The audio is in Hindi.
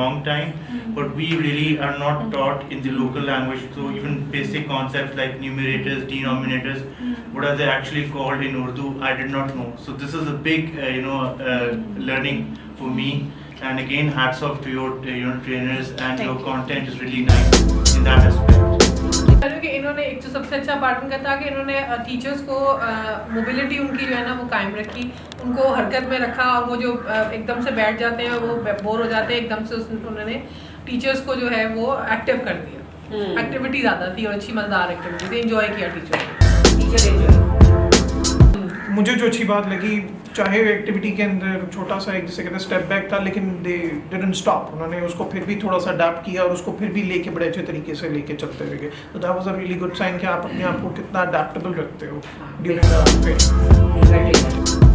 long time, but we really are not taught in the local language. So even basic concepts like numerators, denominators, what are they actually called in Urdu? I did not know. So this is a big learning for me. And again, hats off to your trainers, and your content is really nice in that aspect. कि इन्होंने एक जो सबसे अच्छा पार्ट उनका था कि इन्होंने टीचर्स को मोबिलिटी उनकी जो है ना वो कायम रखी, उनको हरकत में रखा, और वो जो एकदम से बैठ जाते हैं वो बोर हो जाते हैं एकदम से, उन्होंने टीचर्स को जो है वो एक्टिव कर दिया। एक्टिविटी ज़्यादा थी और अच्छी मज़ेदार एक्टिविटी, एंजॉय किया टीचर। मुझे जो अच्छी बात लगी, चाहे एक्टिविटी के अंदर छोटा सा एक जैसे कहते हैं स्टेप बैक था, लेकिन दे डिडंट स्टॉप, उन्होंने उसको फिर भी थोड़ा सा अडैप्ट किया और उसको फिर भी लेके बड़े अच्छे तरीके से लेके चलते हुए। तो that was a really good sign कि आप अपने आप को कितना अडैप्टेबल रखते हो ड्यूरिंग द फेज।